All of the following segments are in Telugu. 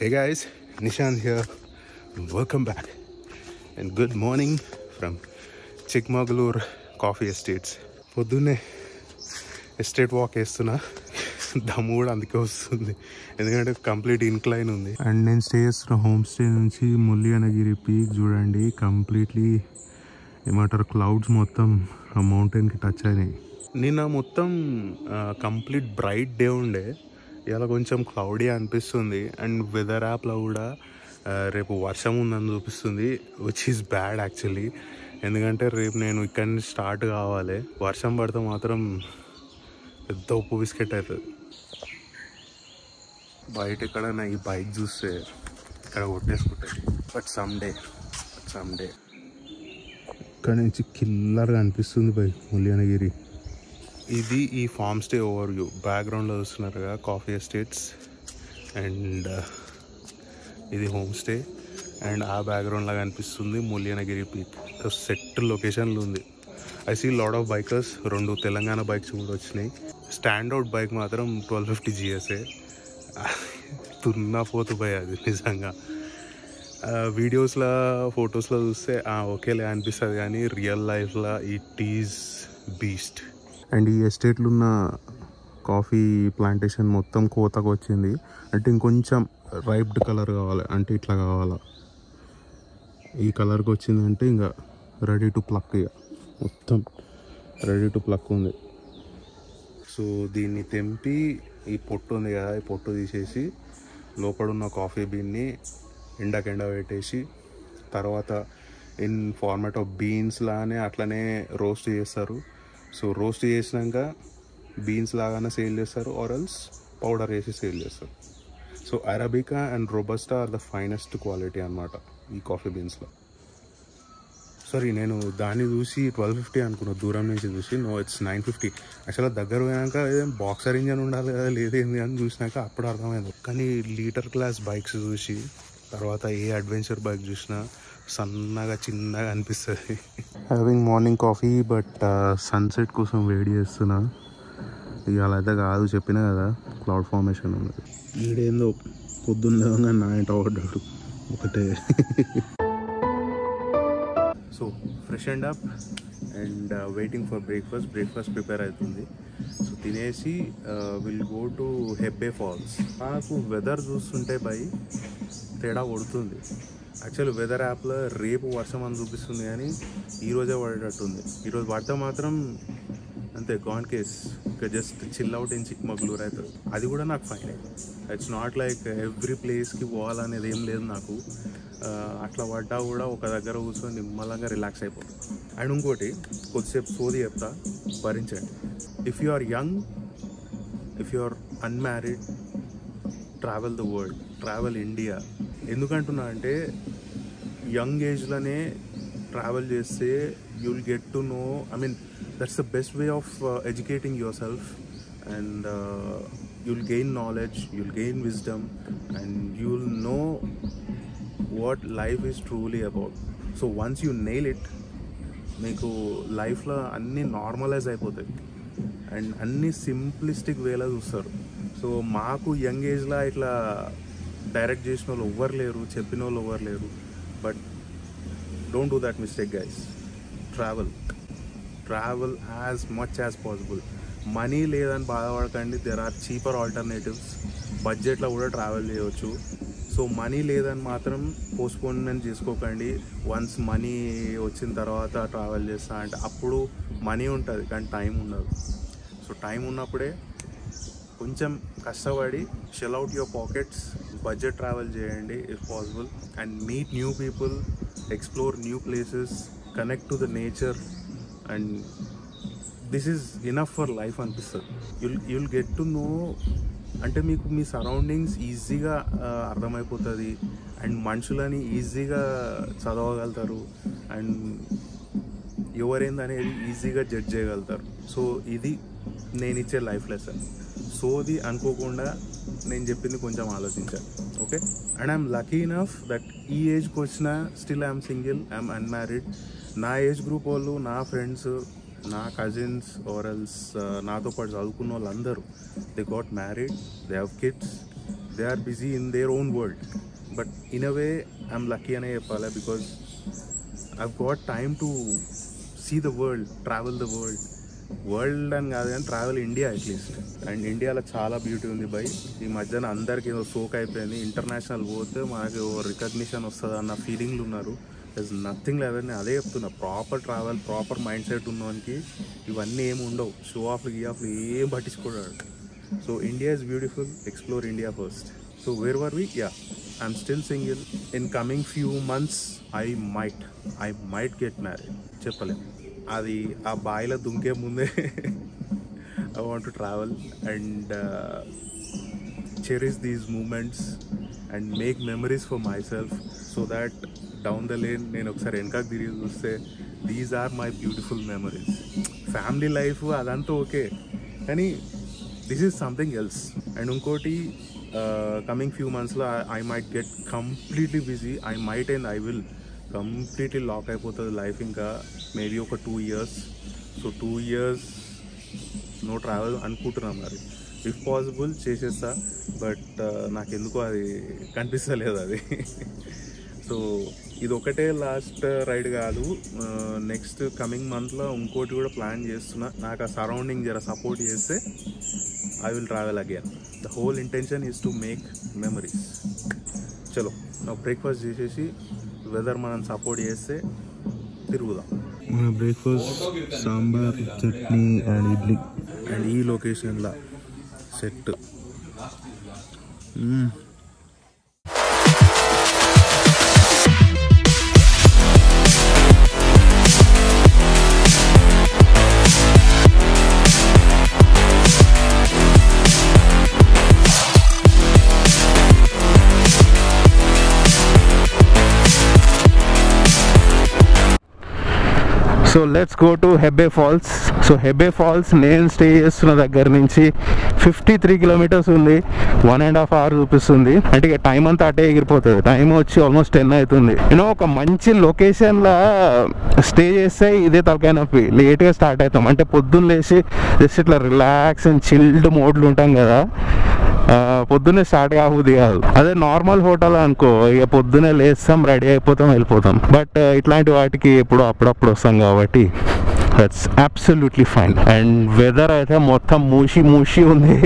Hey guys, Nishant here. Welcome back and good morning from Chikmagalur Coffee Estates. పొద్దున్నే ఎస్టేట్ వాక్ వేస్తున్నా, దమ్ము కూడా అందుకే వస్తుంది ఎందుకంటే కంప్లీట్ ఇన్క్లైన్ ఉంది. అండ్ నేను స్టే చేస్తున్న హోమ్ స్టే నుంచి ముల్లియనగిరి పీక్ చూడండి, కంప్లీట్లీ ఏమంటారు క్లౌడ్స్ మొత్తం ఆ మౌంటైన్కి టచ్ అయినాయి. నిన్న మొత్తం కంప్లీట్ బ్రైట్ డే ఉండే, ఇలా కొంచెం క్లౌడీ అనిపిస్తుంది. అండ్ వెదర్ యాప్లో కూడా రేపు వర్షం ఉందని చూపిస్తుంది, విచ్ ఈస్ బ్యాడ్ యాక్చువల్లీ. ఎందుకంటే రేపు నేను ఇక్కడి నుంచి స్టార్ట్ కావాలి, వర్షం పడితే మాత్రం పెద్ద ఉప్పు బిస్కెట్ అవుతుంది. బయట ఇక్కడ నా ఈ బైక్ చూస్తే ఇక్కడ కొట్టేసుకుంటుంది. బట్ సమ్డే ఇక్కడ నుంచి కిల్లర్గా అనిపిస్తుంది బై ముల్లియనగిరి. ఇది ఈ ఫామ్ స్టే ఓవర్ వ్యూ. బ్యాక్గ్రౌండ్లో చూస్తున్నారుగా కాఫీ ఎస్టేట్స్, అండ్ ఇది హోమ్ స్టే. అండ్ ఆ బ్యాక్గ్రౌండ్లో కనిపిస్తుంది ముల్లియనగిరి పీక్. సెట్ లొకేషన్లో ఉంది. I see lot of bikers, 2 Telangana bikes కూడా వచ్చినాయి. స్టాండౌట్ బైక్ మాత్రం 1250 GSA. తున్నపోతు పోయి అది నిజంగా. వీడియోస్లో ఫొటోస్లో చూస్తే ఓకేలే అనిపిస్తుంది, కానీ రియల్ లైఫ్లో ఇట్ ఈజ్ బీస్ట్. అండ్ ఈ ఎస్టేట్లో ఉన్న కాఫీ ప్లాంటేషన్ మొత్తం కోతకు వచ్చింది. అంటే ఇంకొంచెం రైప్డ్ కలర్ కావాలి, అంటే ఇట్లా కావాలా, ఈ కలర్కి వచ్చిందంటే ఇంకా రెడీ టు ప్లక్. ఇక మొత్తం రెడీ టు ప్లక్ ఉంది. సో దీన్ని తెంపి ఈ పొట్టు ఉంది కదా, ఈ పొట్టు తీసేసి లోపడున్న కాఫీ బీన్ని ఎండ పెట్టేసి తర్వాత ఇన్ ఫార్మాట్ ఆఫ్ బీన్స్ లానే అట్లనే రోస్ట్ చేస్తారు. సో రోస్ట్ చేసినాక బీన్స్ లాగానే సేల్ చేస్తారు, ఆరల్స్ పౌడర్ వేసి సేల్ చేస్తారు. So Arabica and Robusta are the finest quality అన్నమాట ఈ కాఫీ బీన్స్లో. సారీ, నేను దాన్ని చూసి 1250 అనుకున్నా, దూరం నుంచి చూసి. No, it's 950. యాక్చువల్గా దగ్గర పోయాక బాక్సర్ ఇంజన్ ఉండాలి కదా, లేదేంది అని చూసినాక అప్పుడు అర్థమైంది. కానీ లీటర్ క్లాస్ బైక్స్ చూసి తర్వాత ఏ అడ్వెంచర్ బైక్ చూసినా సన్నగా చిన్నగా అనిపిస్తుంది. Having morning coffee, but sunset కోసం వెయిట్ చేస్తున్నా. ఇవాళ అయితే కాదు, చెప్పినా కదా క్లౌడ్ ఫార్మేషన్ ఉంది. ఈడేందో పొద్దున్న నా ఇంట పడ్డాడు ఒకటే. So fresh and up and waiting for breakfast prepare అవుతుంది. సో తినేసి will go to Hebbe falls. నాకు వెదర్ చూస్తుంటే తేడా కొడుతుంది. యాక్చువల్ వెదర్ యాప్లో రేపు వర్షం అని చూపిస్తుంది, కానీ ఈరోజే పడేటట్టుంది. ఈరోజు పడితే మాత్రం అంతే, గాన్ కేస్. ఇక just chill out in Chikmagalur అవుతుంది. అది కూడా నాకు fine. It's not like every ప్లేస్కి పోవాలనేది ఏం లేదు నాకు. అట్లా పడ్డా కూడా ఒక దగ్గర కూర్చొని నిమ్మలంగా రిలాక్స్ అయిపోతుంది. అండ్ ఇంకోటి కొద్దిసేపు సోది చెప్తా, భరించండి. If you are young, if you are unmarried, travel the world, travel India. ఎందుకంటున్నా అంటే యంగ్ ఏజ్లోనే ట్రావెల్ చేస్తే you'll get to know, I mean that's the best way of educating yourself. And you'll gain knowledge, you'll gain wisdom, and you'll know what life is truly about. So once you nail it, మీకు లైఫ్లో అన్నీ నార్మలైజ్ అయిపోతాయి అండ్ అన్నీ సింప్లిస్టిక్ వేలా చూస్తారు. సో మాకు యంగ్ ఏజ్లో ఇట్లా డైరెక్ట్ చేసిన వాళ్ళు ఎవ్వరు లేరు, చెప్పిన వాళ్ళు ఎవ్వరు లేరు. But don't do that mistake guys. Travel as much as possible. Money లేదని బాధపడకండి, దెర్ ఆర్ చీపర్ ఆల్టర్నేటివ్స్. బడ్జెట్లో కూడా ట్రావెల్ చేయవచ్చు. సో మనీ లేదని మాత్రం పోస్ట్పోన్మెంట్ చేసుకోకండి. వన్స్ మనీ వచ్చిన తర్వాత ట్రావెల్ చేస్తా అంటే అప్పుడు మనీ ఉంటుంది, కానీ టైం ఉండదు. సో టైం ఉన్నప్పుడే కొంచెం కష్టపడి shell out your pockets, budget travel చేయండి if possible, and meet new people, explore new places, connect to the nature. And this is enough for life అనిపిస్తుంది. యుల్ గెట్ టు నో, అంటే మీకు మీ సరౌండింగ్స్ ఈజీగా అర్థమైపోతుంది అండ్ మనుషులని ఈజీగా చదవగలుగుతారు అండ్ ఎవరేందనేది ఈజీగా జడ్జ్ చేయగలుగుతారు. సో ఇది నేను ఇచ్చే లైఫ్ లెసన్. సోది అనుకోకుండా నేను చెప్పింది కొంచెం ఆలోచించాను, okay? And I'm lucky enough that ఈ ఏజ్కి వచ్చినా still I'm single, I'm unmarried. నా ఏజ్ గ్రూప్ వాళ్ళు, నా ఫ్రెండ్స్, నా కజిన్స్ ఆర్ ఎల్స్ నాతో పాటు చదువుకున్న వాళ్ళందరూ they got married, they have kids, they are busy in their own world. But in a way I'm lucky అనే చెప్పాలి, because I've got time to see the world, travel the world అని కాదు కానీ ట్రావెల్ ఇండియా అట్లీస్ట్. అండ్ ఇండియాలో చాలా బ్యూటీ ఉంది బై. ఈ మధ్యన అందరికి ఏదో సోక్ అయిపోయింది, ఇంటర్నేషనల్ పోతే మనకి రికగ్నిషన్ వస్తుంది అన్న ఫీలింగ్లు ఉన్నారు. దస్ నథింగ్ లేదని అదే చెప్తున్నా. Proper travel, proper mindset ఉన్నవానికి ఇవన్నీ ఏమి ఉండవు. షో ఆఫ్లు గియాఫ్లు ఏం పట్టించుకోడాడు. So India is beautiful, explore India first. So where were we? Yeah, I'm still single. In coming few months I might get married. చెప్పలేము, అది ఆ బాయిలో దుంకే ముందే I want to travel and cherish these moments and make memories for myself, so that down the lane నేను ఒకసారి వెనకాకి తిరిగి చూస్తే these are my beautiful memories. Family life అదంతా ఓకే, కానీ this is something else. And ఇంకోటి, కమింగ్ ఫ్యూ మంత్స్లో I might get completely busy. I will completely lock అయిపోతుంది లైఫ్. ఇంకా మేబీ ఒక 2 years. So 2 years no travel అనుకుంటున్నాం. మరి ఇఫ్ పాసిబుల్ చేసేస్తా, బట్ నాకెందుకో అది కనిపిస్తలేదు అది. సో ఇది ఒకటే లాస్ట్ రైడ్ కాదు, నెక్స్ట్ కమింగ్ మంత్లో ఇంకోటి కూడా ప్లాన్ చేస్తున్నా. నాకు ఆ సరౌండింగ్ జర సపోర్ట్ చేస్తే I will travel again. The whole intention is to make memories. చలో, నా బ్రేక్ఫాస్ట్ చేసేసి వెదర్ మనం సపోర్ట్ చేస్తే తిరుగుదాం. మన breakfast sambar, chutney and idli. And ఈ లొకేషన్లో set. So let's go to Hebbe falls. So Hebbe falls నేను స్టే చేస్తున్న దగ్గర నుంచి 53 kilometers ఉంది. 1.5 hours చూపిస్తుంది. అంటే ఇక టైం అంతా అటే ఎగిరిపోతుంది. టైం వచ్చి ఆల్మోస్ట్ 10 అవుతుంది. యూనో ఒక మంచి లొకేషన్లో స్టే చేస్తే ఇదే తలకాయ నొప్పి. లేట్గా స్టార్ట్ అవుతాం, అంటే పొద్దున్న లేచి జస్ట్ ఇట్లా రిలాక్స్ అండ్ చిల్డ్ మోడ్లు ఉంటాం కదా, పొద్దున్నే స్టార్ట్ కాకపోతే కాదు. అదే నార్మల్ హోటల్ అనుకో, ఇక పొద్దున్నే లేస్తాం, రెడీ అయిపోతాం, వెళ్ళిపోతాం. బట్ ఇట్లాంటి వాటికి ఎప్పుడు అప్పుడప్పుడు వస్తాం కాబట్టి that's absolutely fine. And weather అయితే మొత్తం మూసి ఉంది,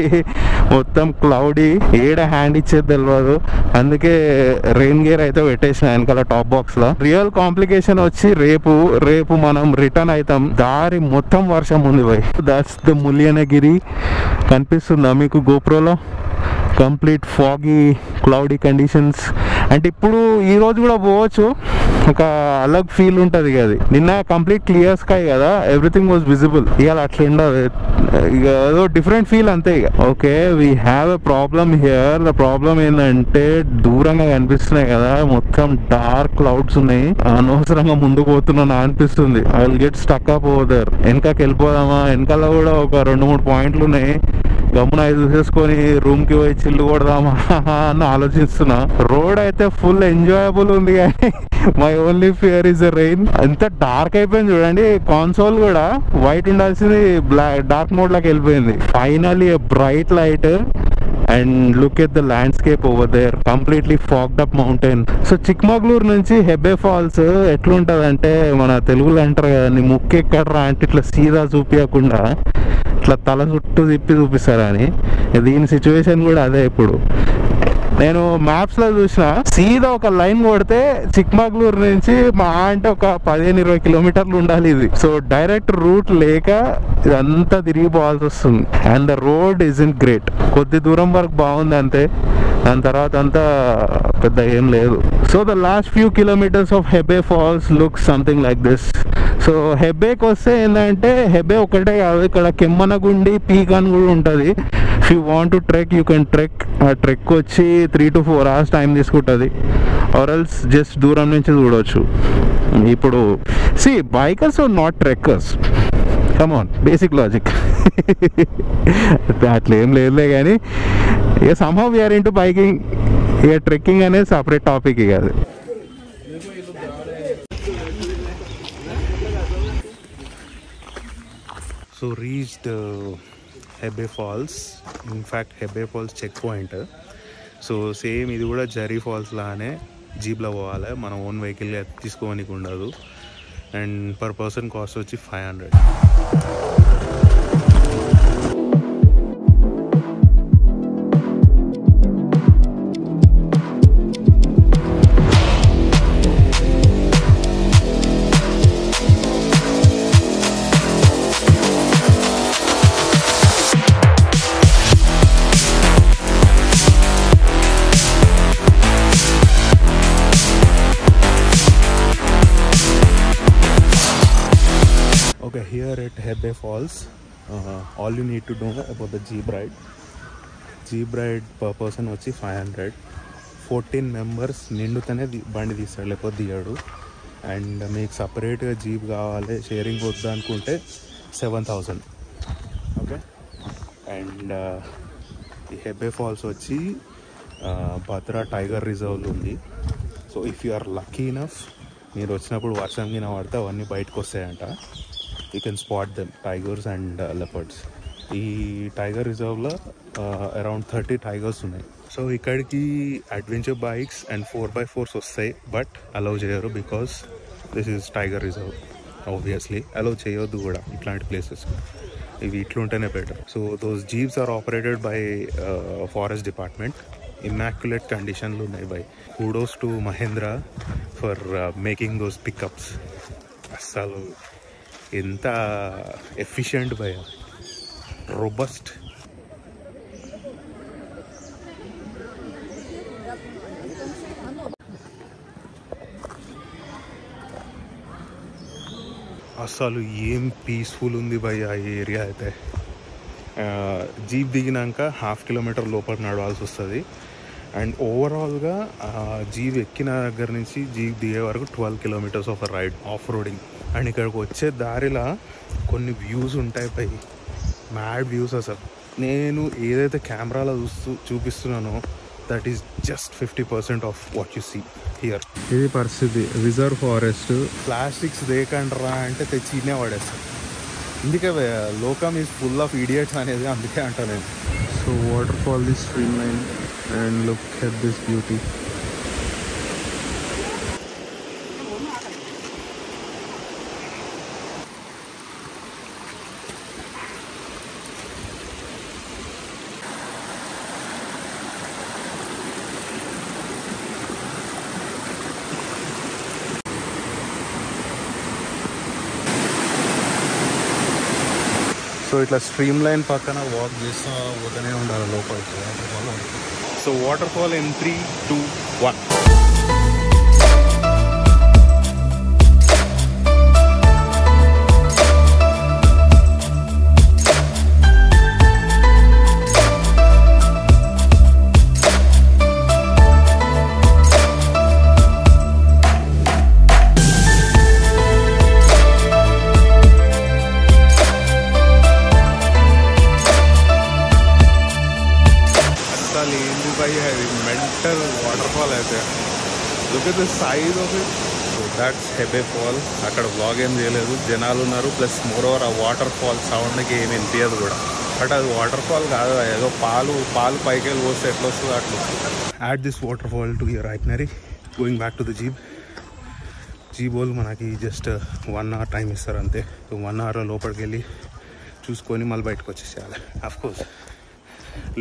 మొత్తం క్లౌడీ. ఏడ హ్యాండ్ ఇచ్చేది తెలియదు. అందుకే రెయిన్ గేర్ అయితే పెట్టేసిన వెనకాల టాప్ బాక్స్ లో. రియల్ కాంప్లికేషన్ వచ్చి రేపు మనం రిటర్న్ అవుతాం. దారి మొత్తం వర్షం ఉంది బై. That's the Mullayanagiri. కనిపిస్తుందా మీకు గోప్రోలో? Complete foggy cloudy conditions. అంటే ఇప్పుడు ఈరోజు కూడా పోవచ్చు, ఒక అలగ్ ఫీల్ ఉంటుంది అది. నిన్న కంప్లీట్ క్లియర్ స్కై కదా, ఎవ్రీథింగ్ వాజ్ విజిబుల్. ఇవాళ అట్లా ఉండదు, ఇక ఏదో డిఫరెంట్ ఫీల్ అంతే. ఇక okay, we have a problem here. The problem ఏంటంటే దూరంగా కనిపిస్తున్నాయి కదా, మొత్తం డార్క్ క్లౌడ్స్ ఉన్నాయి. అనవసరంగా ముందుకు పోతున్నా అనిపిస్తుంది. I will get stuck up over there. వెనకకి వెళ్ళిపోదామా? వెనకాల కూడా ఒక 2-3 పాయింట్లు ఉన్నాయి. గమ్మున చూసేసుకొని రూమ్కి పోయి చిల్లు కొడదామా అని ఆలోచిస్తున్నా. రోడ్ అయితే ఫుల్ ఎంజాయబుల్ ఉంది, కానీ my only fear is the rain. ఎంత డార్క్ అయిపోయింది చూడండి. కాన్సోల్ కూడా వైట్ ఉండాల్సింది డార్క్ మోడ్ లాగా వెళ్ళిపోయింది. Finally a bright light and look at the landscape over there. Completely fogged up mountain. So Chikmagalur నుంచి హెబ్బే ఫాల్స్ ఎట్లుంటది అంటే, మన తెలుగులో అంటారు కదా, నీ ముక్కు ఎక్కడరా అంటే ఇట్లా సీదా చూపించకుండా ఇట్లా తల చుట్టూ తిప్పి చూపిస్తారని. దీని సిచ్యువేషన్ కూడా అదే. ఇప్పుడు నేను మ్యాప్స్ లో చూసిన, సీదా ఒక లైన్ కొడితే చిక్మగళూరు నుంచి మా అంటే ఒక 15-20 kilometers ఉండాలి ఇది. సో డైరెక్ట్ రూట్ లేక ఇదంతా తిరిగిపోవాల్సి వస్తుంది. And the road is in great. కొద్ది దూరం వరకు బాగుంది అంతే, దాని తర్వాత అంతా పెద్ద ఏం లేదు. So the last few kilometres of Hebbe falls look something like this. So హెబ్బేకి వస్తే ఏంటంటే, హెబ్బే ఒకటే కాదు, ఇక్కడ కెమ్మనగుండి పీక్ అని కూడా ఉంటుంది. If you want to trek you can trek. ఆ ట్రెక్ వచ్చి 3 to 4 hours టైం తీసుకుంటుంది. ఆర్ ఎల్స్ జస్ట్ దూరం నుంచి చూడవచ్చు. ఇప్పుడు bikers are not trekkers, come on, basic logic. అట్లా ఏం లేదులే, కానీ ఇక సమ్హౌ వీఆర్ ఇంటూ బైకింగ్. ఇక ట్రెక్కింగ్ అనేది సపరేట్ టాపిక్. ఇక అది so reached Hebbe falls. In fact Hebbe falls check point. So same ఇది కూడా జరీ ఫాల్స్ లానే జీప్లో పోవాలి, మన ఓన్ వెహికల్ తీసుకోనికి ఉండదు. అండ్ పర్ పర్సన్ కాస్ట్ వచ్చి 500. Okay, here at Hebbe Falls, all you need to know about the jeep ride. Jeep ride per person వచ్చి 500. 14 members నిండుతూనే బండి తీస్తాడు, లేకపోతే దిగాడు. అండ్ మీకు సపరేట్గా జీప్ కావాలి, షేరింగ్ వద్దు అనుకుంటే 7,000. ఓకే. అండ్ ఈ హెబ్బే ఫాల్స్ వచ్చి భద్రా టైగర్ రిజర్వ్లో ఉంది. So if you are lucky enough, మీరు వచ్చినప్పుడు వర్షం కింద పడితే అవన్నీ బయటకు వస్తాయంట. You can spot them, tigers and leopards. ఈ టైగర్ రిజర్వ్లో అరౌండ్ 30 టైగర్స్ ఉన్నాయి. సో ఇక్కడికి అడ్వెంచర్ బైక్స్ అండ్ 4x4s వస్తాయి, బట్ అలౌ చేయరు because this is tiger reserve. Obviously allow చేయొద్దు కూడా ఇట్లాంటి ప్లేసెస్, ఇవి ఇట్లుంటేనే better. So those jeeps are operated by forest department. Immaculate కండిషన్లు ఉన్నాయి బై. Kudos to Mahindra for making those pickups. అస్సలు ఎంత ఎఫిషియంట్ బై, రోబస్ట్. అసలు ఏం పీస్ఫుల్ ఉంది భయ్ ఆ ఏరియా అయితే. జీప్ దిగినాక 1/2 కిలోమీటర్ లోపల నడవాల్సి వస్తుంది. అండ్ ఓవరాల్గా జీప్ ఎక్కిన దగ్గర నుంచి జీప్ దిగే వరకు 12 kilometres of ride off roading. And ఇక్కడికి వచ్చే దారిలో కొన్ని వ్యూస్ ఉంటాయి పై, మ్యాడ్ వ్యూస్ అసలు. నేను ఏదైతే కెమెరాలో చూపిస్తున్నానో that is just 50% of what you see here. ఇది పరిస్థితి. Reserve forest. ప్లాస్టిక్స్ దేకండ్రా అంటే తెచ్చినే పడేస్తారు. అందుకే లోకం ఈజ్ ఫుల్ ఆఫ్ ఇడియట్స్ అనేది అందుకే అంటా నేను. So waterfall this stream line and look at this beauty. So ఇట్లా స్ట్రీమ్ లైన్ పక్కన వాక్ చేస్తూ పోతూనే ఉండాలి లోపలికి waterfall. So waterfall in 3, 2, 1. Mental waterfall అయితే. Look at the size of it. So that's Hebbe fall. అక్కడ వ్లాగ్ ఏం చేయలేదు, జనాలు ఉన్నారు. ప్లస్ మోర్ ఓవర్ ఆ వాటర్ ఫాల్ సౌండ్కి ఏమి వినిపించదు కూడా. బట్ అది వాటర్ ఫాల్ కాదు, ఏదో పాలు పైకి వెళ్ళి పోస్తే ఎట్లా వస్తుందో అట్లా వస్తుంది. Add this water fall to your itinerary going back to the jeep వాళ్ళు మనకి జస్ట్ 1 hour టైం ఇస్తారు అంతే. సో 1 hour లోపలికి వెళ్ళి చూసుకొని మళ్ళీ బయటకు వచ్చేసేయాలి. అఫ్కోర్స్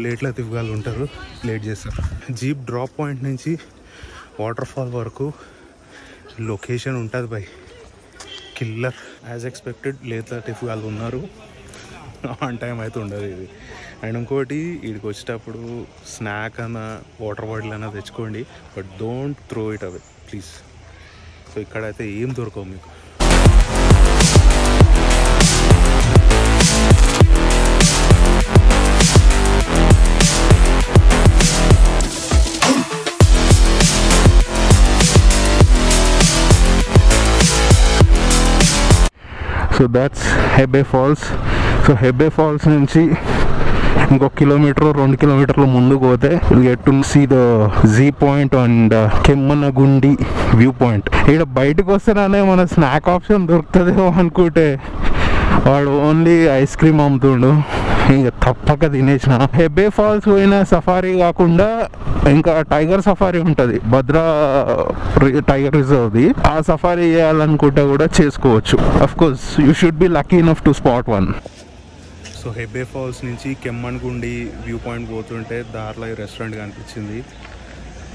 లేట్లో తివ్వాళ్ళు ఉంటారు, లేట్ చేస్తారు. జీప్ డ్రాప్ పాయింట్ నుంచి వాటర్ ఫాల్ వరకు లొకేషన్ ఉంటుంది బై, కిల్లర్. యాజ్ ఎక్స్పెక్టెడ్ లేట్ల తివ్వాళ్ళు ఉన్నారు, ఆన్ టైం అయితే ఉండదు ఇది. అండ్ ఇంకోటి, వీడికి వచ్చేటప్పుడు స్నాక్ అన్న వాటర్ బాటిల్ అన్న తెచ్చుకోండి, but don't throw it away please. So ఇక్కడైతే ఏం దొరకవు మీకు. So that's Hebbe falls. So Hebbe falls నుంచి ఇంకొక 1 కిలోమీటర్ 2 కిలోమీటర్లు ముందుకు పోతే get to see the Z point and Kemmangundi view point. ఇక్కడ బయటకు వస్తేనే మన స్నాక్ ఆప్షన్ దొరుకుతుందేమో అనుకుంటే వాడు ఓన్లీ ఐస్ క్రీమ్ అమ్ముతుండు. ఇంకా తప్పక తినేసిన. హెబ్బే ఫాల్స్ పోయిన సఫారీ కాకుండా ఇంకా టైగర్ సఫారీ ఉంటుంది భద్రా టైగర్ రిజర్వ్ది. ఆ సఫారీ చేయాలనుకుంటే కూడా చేసుకోవచ్చు. Of course you should be lucky enough to spot one. So Hebbe falls నుంచి కెమ్మన్గుండి వ్యూ పాయింట్ పోతుంటే దారిలో ఈ రెస్టారెంట్ కనిపించింది.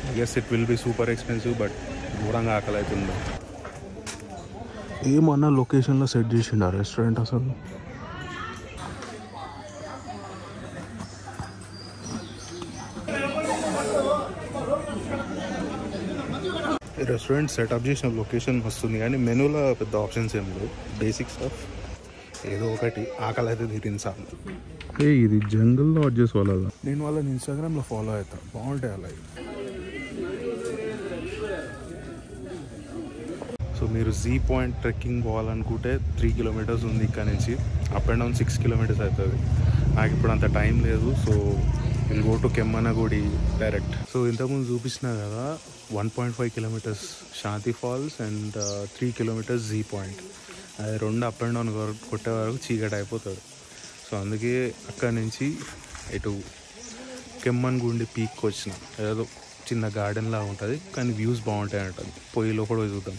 I guess it will be super expensive, but దూరంగా ఆకలి అవుతుంది. ఏమన్నా లొకేషన్లో సెట్ చేసిండు ఆ రెస్టారెంట్ అసలు. రెస్టారెంట్ సెటప్ చేసిన లొకేషన్ వస్తుంది కానీ మెనూలో పెద్ద ఆప్షన్స్ ఏం లేవు. బేసిక్ స్టఫ్ ఏదో ఒకటి ఆకలి అయితే తీరింది సార్. ఇది జంగల్ లాడ్జెస్ వాళ్ళ. నేను వాళ్ళని ఇన్స్టాగ్రామ్లో ఫాలో అవుతాను, బాగుంటాయి అలా. సో మీరు జీ పాయింట్ ట్రెక్కింగ్ పోవాలనుకుంటే 3 కిలోమీటర్స్ ఉంది ఇక్కడ నుంచి. అప్ అండ్ డౌన్ 6 కిలోమీటర్స్ అవుతుంది. నాకు ఇప్పుడు అంత టైం లేదు. So will go to Kemmangundi direct. So ఇంతకుముందు చూపించిన కదా 1.5 kilometres Shanti falls and 3 kilometres Z point. అది 2 అప్ అండ్ డౌన్ కొట్టే వరకు చీకటి అయిపోతుంది. సో అందుకే అక్కడి నుంచి ఇటు కెమ్మన్గుండి పీక్కి వచ్చిన. ఏదో చిన్న గార్డెన్ లాగా ఉంటుంది కానీ వ్యూస్ బాగుంటాయి అంటుంది. పొయ్యిలో కూడా పోయి చూద్దాం.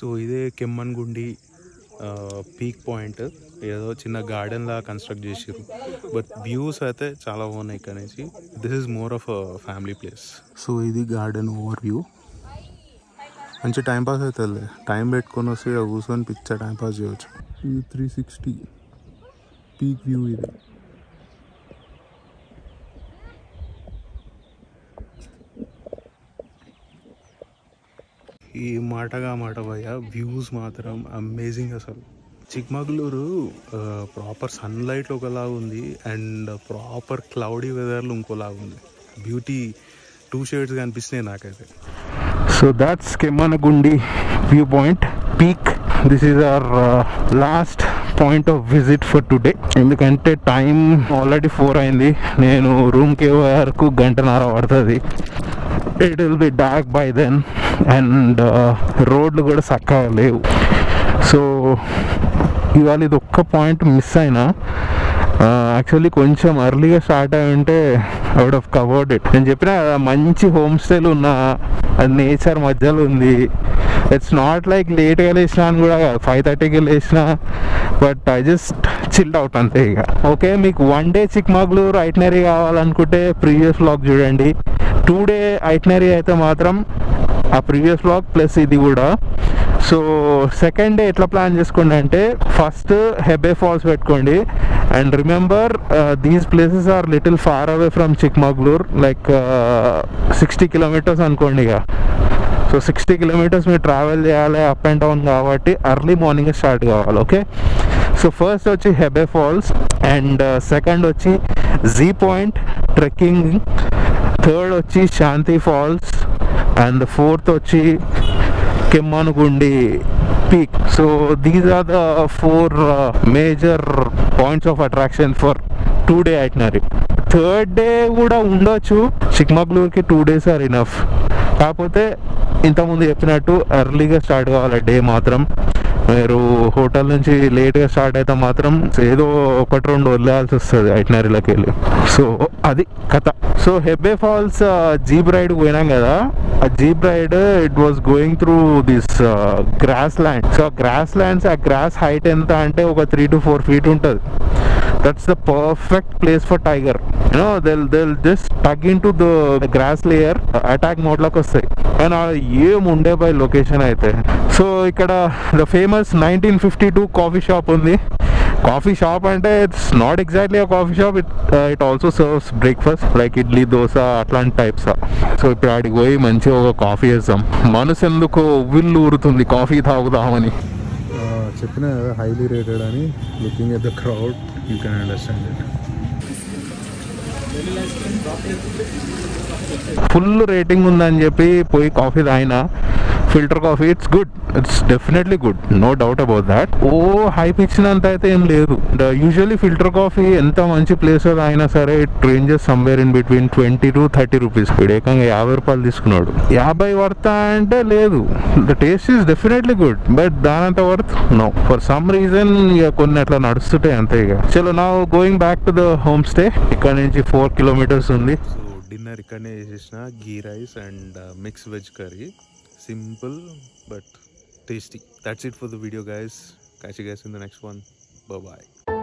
సో ఇదే కెమ్మన్గుండి పీక్ పాయింట్. ఏదో చిన్న గార్డెన్ లాగా కన్స్ట్రక్ట్ చేసారు, బట్ వ్యూస్ అయితే చాలా బాగున్నాయి ఇక్కడ నుంచి. This is more of family place. So ఇది గార్డెన్ ఓవర్ వ్యూ. మంచి టైంపాస్ అవుతుంది. టైం పెట్టుకొని వస్తే ఇక్కడ కూర్చొని పిక్చర్ టైంపాస్ చేయవచ్చు. ఇది 360 పీక్ వ్యూ. ఇది ఈ మాటగా మాట భయ్య, వ్యూస్ మాత్రం అమేజింగ్ అసలు. చిక్మగళూరు ప్రాపర్ సన్లైట్లో ఒకలాగా ఉంది అండ్ ప్రాపర్ క్లౌడీ వెదర్లో ఇంకోలాగా ఉంది. బ్యూటీ 2 షేడ్స్ కనిపిస్తున్నాయి నాకైతే. So that's Kemmangundi view point peak. This is our last point of visit for today. ఎందుకంటే టైం ఆల్రెడీ 4 అయింది. నేను రూమ్కి వరకు 1.5 గంట పడుతుంది. It will be dark by then and రోడ్లు కూడా చక్కగా లేవు. సో ఇవాళ ఇది ఒక్క పాయింట్ మిస్ అయినా. యాక్చువల్లీ కొంచెం ఎర్లీగా స్టార్ట్ అయి ఉంటే I would have covered it. నేను చెప్పిన మంచి హోమ్ స్టేలు ఉన్న నేచర్ మధ్యలో ఉంది. ఇట్స్ నాట్ లైక్ లేట్గా లేచినా అని కూడా 5:30కి లేచినా, but I just chilled out అంతే ఇక. ఓకే, మీకు 1 డే చిక్మగళూరు ఐటినరీ కావాలనుకుంటే ప్రీవియస్ వ్లాగ్ చూడండి. 2 డే ఐటినరీ అయితే మాత్రం ఆ ప్రీవియస్ వ్లాగ్ ప్లస్ ఇది కూడా. సో సెకండ్ డే ఎట్లా ప్లాన్ చేసుకోండి అంటే, ఫస్ట్ హెబ్బే ఫాల్స్ పెట్టుకోండి. And remember these places are little far away from Chikmagalur, like 60 kilometres అనుకోండి ఇక. సో 60 కిలోమీటర్స్ మీరు ట్రావెల్ చేయాలి అప్ అండ్ డౌన్ కాబట్టి ఎర్లీ మార్నింగ్ స్టార్ట్ కావాలి. ఓకే, సో ఫస్ట్ వచ్చి హెబ్బే ఫాల్స్ అండ్ సెకండ్ వచ్చి జీ పాయింట్ ట్రెక్కింగ్, థర్డ్ వచ్చి శాంతి ఫాల్స్ అండ్ ఫోర్త్ వచ్చి Kemmangundi peak. So these are the 4 major points of attraction for 2 day itinerary. Third day కూడా ఉండొచ్చు. చిక్మగళూరుకి 2 days ఆర్ ఇనఫ్. కాకపోతే ఇంతకుముందు చెప్పినట్టు ఎర్లీగా స్టార్ట్ కావాలి డే మాత్రం. మీరు హోటల్ నుంచి లేట్గా స్టార్ట్ అయితే మాత్రం ఏదో 1-2 వదిలేయాల్సి వస్తుంది ఐటినరీలోకి వెళ్ళి. సో అది కథ. So Hebbe falls jeep ride పోయినాం కదా, ఆ jeep ride it was going through this grass land. So grass lands, ఆ గ్రాస్ హైట్ ఎంత అంటే ఒక 3 to 4 feet ఉంటుంది. That's the perfect place for tiger. You know, they'll just tug into the grass layer, attack mode loki vastayi. And em unde by location aithe. So ikkada the famous 1952 coffee shop undi. Coffee shop ante it's not exactly a coffee shop. It also serves breakfast like idli, dosa atlanti types. So ఇప్పుడు ఆడికి పోయి మంచిగా ఒక కాఫీ చేస్తాం. మనసు ఎందుకు ఉవ్విళ్ళు ఊరుతుంది కాఫీ తాగుదామని. చెప్పిన హైలీ రేటెడ్ అని. Looking at the crowd you can understand it. Full rating ఉందని చెప్పి పోయి కాఫీ తాగినా. Filter coffee it's good, it's definitely good, no doubt about that. ఓ హైప్ ఇచ్చినంత అయితే ఏం లేదు. యూజువల్లీ ఫిల్టర్ కాఫీ ఎంత మంచి ప్లేస్ అయినా సరే it ranges somewhere in between 20 to 30 rupees. ఇప్పుడు ఏకంగా 50 రూపాయలు తీసుకున్నాడు. 50 వర్త్ అంటే లేదు. The taste is definitely good, but దానంత worth no. For some reason ఇక కొన్ని అట్లా నడుస్తుంటాయి అంతే. ఇక చలో now going back to the home stay. ఇక్కడ నుంచి 4 kilometers ఉంది. సో డిన్నర్ ఇక్కడనే చేసేసిన, ghee rice and mix veg curry. Simple but tasty. That's it for the video, guys. Catch you guys in the next one. Bye bye.